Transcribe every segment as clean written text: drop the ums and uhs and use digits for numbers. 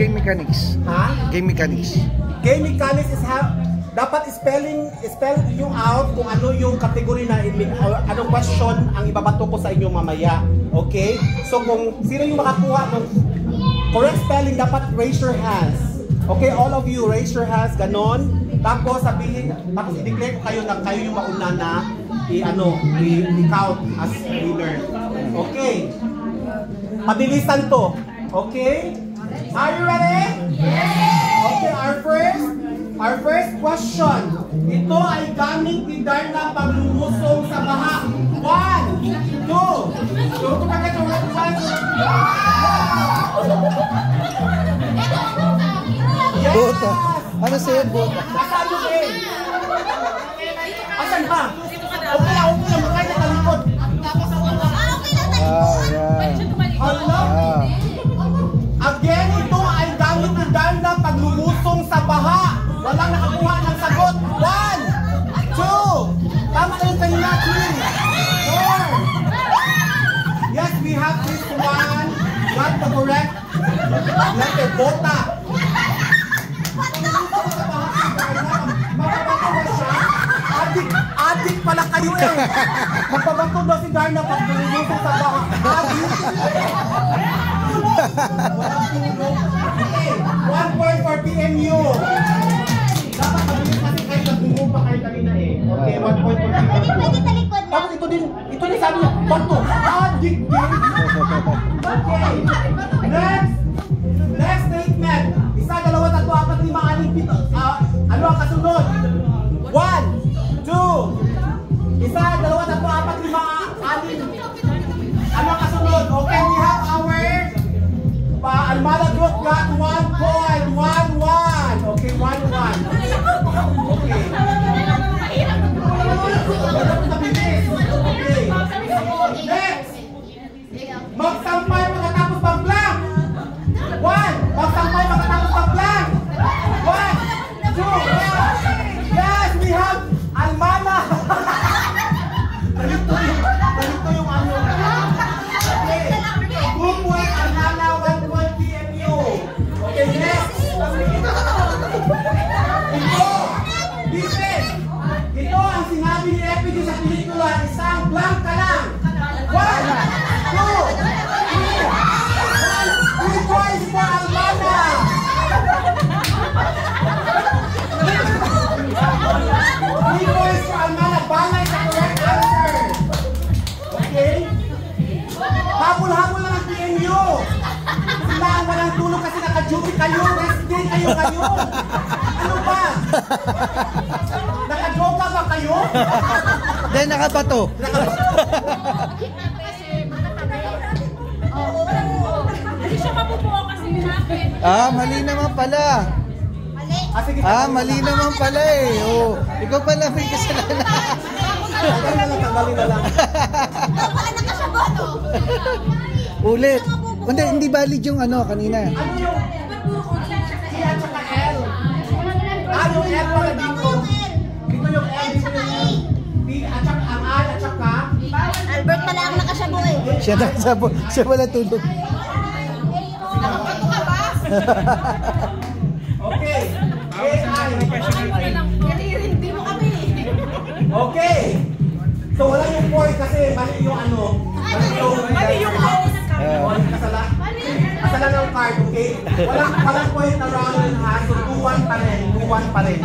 game mechanics. Ha? Game mechanics. Game mechanics is dapat spell yung out kung ano yung category na anong question ang ibabato ko sa inyo mamaya. Okay? So kung sino yung makakuha ng correct spelling, dapat raise your hands. Okay, all of you raise your hands, ganon. Tapos sabihin, tapos i-declare ko kayo na kayo yung mauna na i-count as winner. Okay? Pabilisan to. Okay? Are you ready? Yes! Okay, our first question. Ito ay gamit ni Darna paglumusong sa baha. 1, 2, don't forget to rewind. Yes! Bota. Ano sa'yo, bota? Asan mo eh? Asan ba? Okay lang, makaya na talikod. Yan. Hello? Again, ito ay gamit ni Darna paglumusong sa baha. Walang nakakuha ng sagot. 1, 2, tama na yung kanina, 3, 4. Yes, we have this one. Got the correct letter, bota. Adik pala kayo eh. Magpabantog daw si Darna pag lumusong sa baha. Adik. Okay, 1 point for PMU. Dapat mabilis kasi kayo nag-move pa kayo kanina eh. Okay, 1 point for PMU. Tapos ito din sabi niya, banto. Adik din. Okay, next statement. 1, 2, 3, 4, 5, 6, 7, 8. Ano ang kasunod? 1, 2, 1, 2, 3, 4, 5, 6. Ano ang kasunod? Okay, we have our Almada group got 1 point, 1-1. Okay, 1-1. Okay. Okay. Next. Magsampay pagkatapos ng blank. 1. Magsampay pagkatapos ng blank. 1, 2, 1. Yes, we have Almana. Dalito yung ano. Okay. 2 point Almana, 1 point PMU. Okay, next. Ito ang sinabi ni FPG sa pelikula, isang blank ka lang. 1, 2, 3, 3 points for Almana. 3 points for Almana. Bangay sa correct answer. Okay? Habol-habol lang ang PMU. Sila ang walang tulog kasi naka-duty kayo. Rest day kayo ngayon. Ano ba? Naka-droga ba kayo? Then nakabato. Hindi siya mapupuo kasi hinapin. Mali naman pala. Mali naman pala eh. Oh, ikaw pala may kasalanan. Tanggalin na lang. Ulit. Hindi valid yung ano kanina. Ano yung E at saka L? Yung L pala dito. Dito yung L, dito yung L. B at saka ang I at saka Albert pala ang nakasabo eh. Siya pala tulog. Nakapato ka ba? okay. Hindi mo kami. Okay. So wala yung point kasi mali yung ano. Mali yung host. Kasala ng card, okay? Walang point na round ha. So 2-1 pa rin. 2-1 pa rin.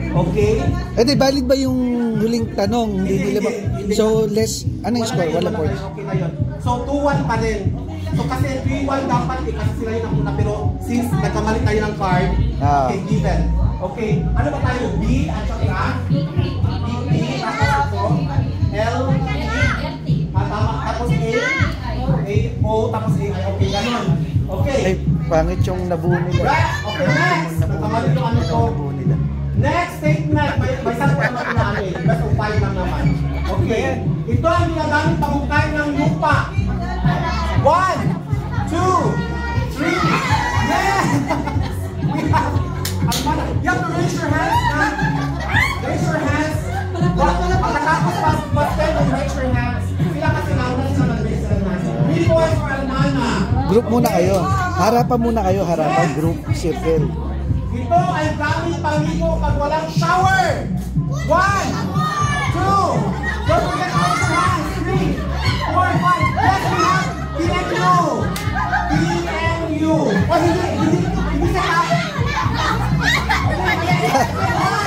Okay? Valid ba yung huling tanong? Hindi ba? So less, ano yung score? Wala points. Okay na yun. So 2-1 pa rin. So kasi 3-1 dapat kasi sila yung nakuna. Pero since nagkamali tayo ng card, okay, given. Okay, ano ba tayo? B at saka B, tapos ito, L, tapos A, O, tapos A, okay, ganun. Okay. Ay, pangit yung nabuo nila. Okay, next. Nagkamali yung ano to. Next statement. May isang pa naman na ano eh. Best of 5 lang naman. Okay. Ito ang ginagamit pangukay ng lupa. 1, 2, 3. Yes! We have Almana. You have to raise your hands. Raise your hands. Pagkatapos pa-spell and raise your hands. Sila kasi nauna sila mag-raise your hands. 3 points for Almana. Group muna kayo. Harapan muna kayo, harapan, group, circle. Ito ay gamit pangligo pag walang shower. 1, 2, don't forget to wash your hands. 3, 4, 5. Yes, we have PNU. PNU. Oh, hindi sa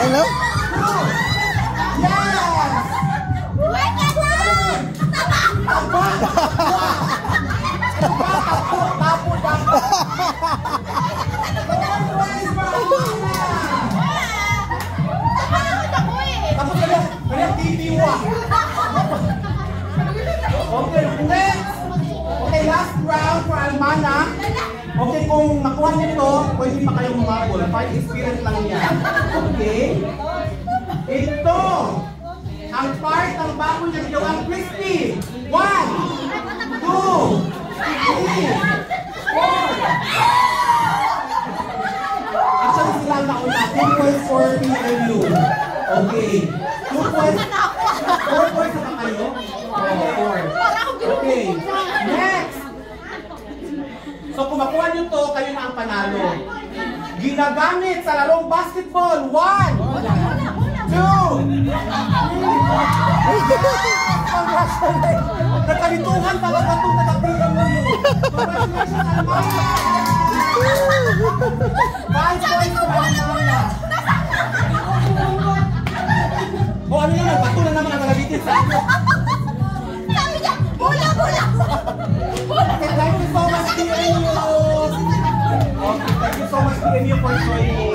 Ano? Yes! Wait ka lang! Tapo! Tapos kaya titiwa. Okay, next. Okay, last round for Almana. Okay, kung nakuha nito, pwede pa kayong humabol. 5 experience lang yan. Okay? Ito ang part ng baboy na ginawang crispy. 1, 2, 3, 4. Actually, sila ang nauna. 2 points for PNU. Okay. 2 points. 4 points na kayo? Oh, 4. Okay. Next. So kung makuha nyo to, kayo na ang panalo. Ginagamit sa larong basketball. 1, 2, 3. Nagkalituhan talaga itong nagkapilan mo yun. Congratulations, Almana! 5 points for Almana. O ano naman, bato na naman ang nalabitin sa inyo. Sabi niya, bola! Okay, thank you so much, PNU. Okay, thank you so much, PNU, for joining.